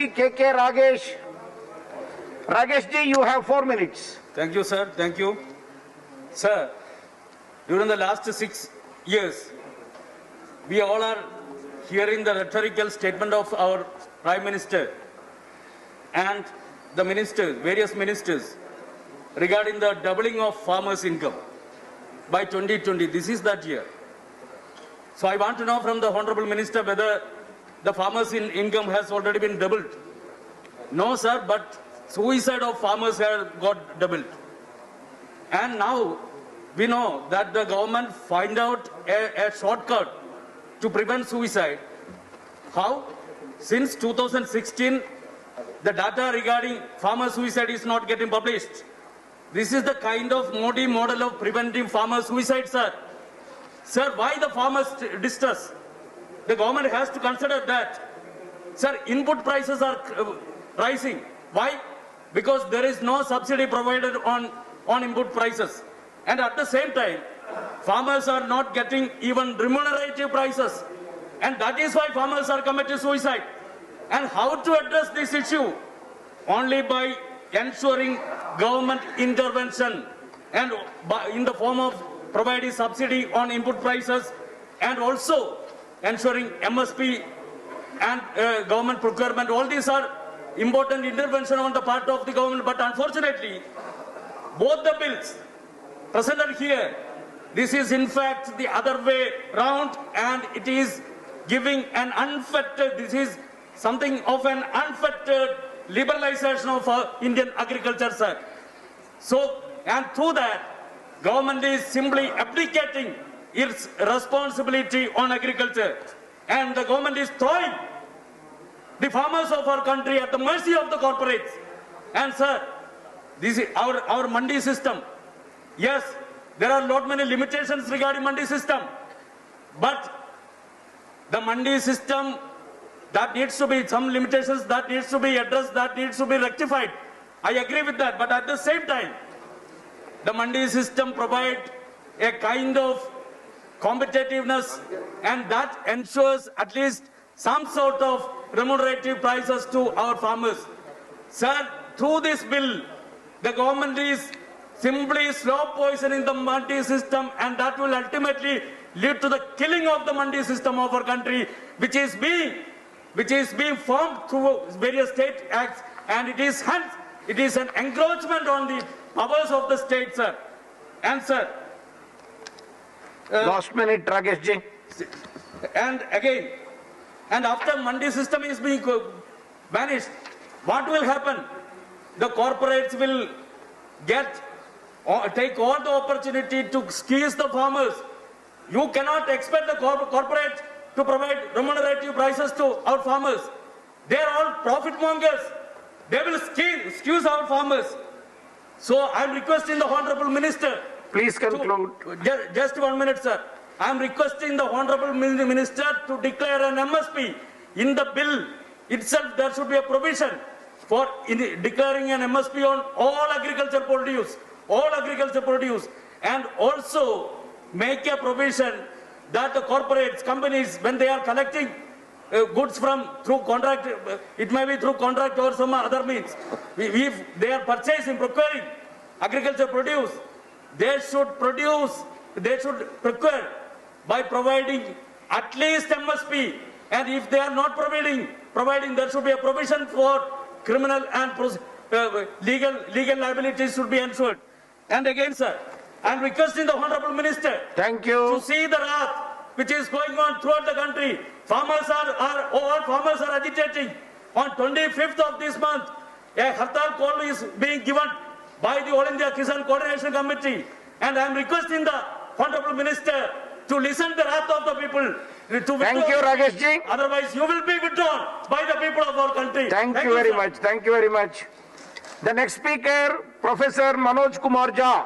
K.K. Ragesh. Ragesh ji, you have 4 minutes. Thank you, sir. Thank you. Sir, during the last 6 years, we all are hearing the rhetorical statement of our Prime Minister and the ministers, various ministers, regarding the doubling of farmers' income by 2020. This is that year. So I want to know from the Honorable Minister whether the farmers' income has already been doubled. No, sir, but suicide of farmers have got doubled. And now we know that the government find out a shortcut to prevent suicide. How? Since 2016, the data regarding farmer suicide is not getting published. This is the kind of Modi model of preventing farmer suicide, sir. Sir, why the farmers distress? The government has to consider that. Sir, input prices are rising. Why? Because there is no subsidy provided on input prices. And at the same time, farmers are not getting even remunerative prices. And that is why farmers are committing suicide. And how to address this issue? Only by ensuring government intervention and in the form of providing subsidy on input prices and also ensuring MSP and government procurement. All these are important intervention on the part of the government. But unfortunately, both the bills presented here, this is in fact the other way round, and it is giving an unfettered, this is something of an unfettered liberalization of Indian agriculture, sir. So, and through that, government is simply abdicating its responsibility on agriculture, and the government is throwing the farmers of our country at the mercy of the corporates. And sir, this is our mandi system. Yes, there are lot many limitations regarding mandi system, but the mandi system, that needs to be some limitations that needs to be addressed, that needs to be rectified. I agree with that, but at the same time, the mandi system provides a kind of competitiveness, and that ensures at least some sort of remunerative prices to our farmers. Sir, through this bill, the government is simply slow poisoning the mandi system, and that will ultimately lead to the killing of the mandi system of our country, which is being formed through various state acts, and it is an encroachment on the powers of the state, sir. And sir, Last minute, Ragesh ji. And again, and after mandi system is being vanished, what will happen? The corporates will take all the opportunity to squeeze the farmers. You cannot expect the corporate to provide remunerative prices to our farmers. They are all profit mongers. They will squeeze our farmers. So I am requesting the Honorable Minister. Please conclude. Just 1 minute, sir. I am requesting the Honorable Minister to declare an MSP. In the bill itself, there should be a provision for declaring an MSP on all agriculture produce, and also make a provision that the corporates, companies, when they are collecting goods through contract, it may be through contract or some other means, if they are purchasing, procuring agriculture produce, they should procure by providing at least MSP, and if they are not providing, there should be a provision for criminal and legal liabilities should be ensured. And again, sir, I am requesting the Honorable Minister to see the wrath which is going on throughout the country. All farmers are agitating. On 25th of this month, a Hartal call is being given by the All India Kisan Coordination Committee, and I am requesting the Honorable Minister to listen to the wrath of the people. Thank you, Ragesh ji. Otherwise, you will be withdrawn by the people of our country. Thank you very much. Thank you very much. The next speaker, Professor Manoj Kumar Jha.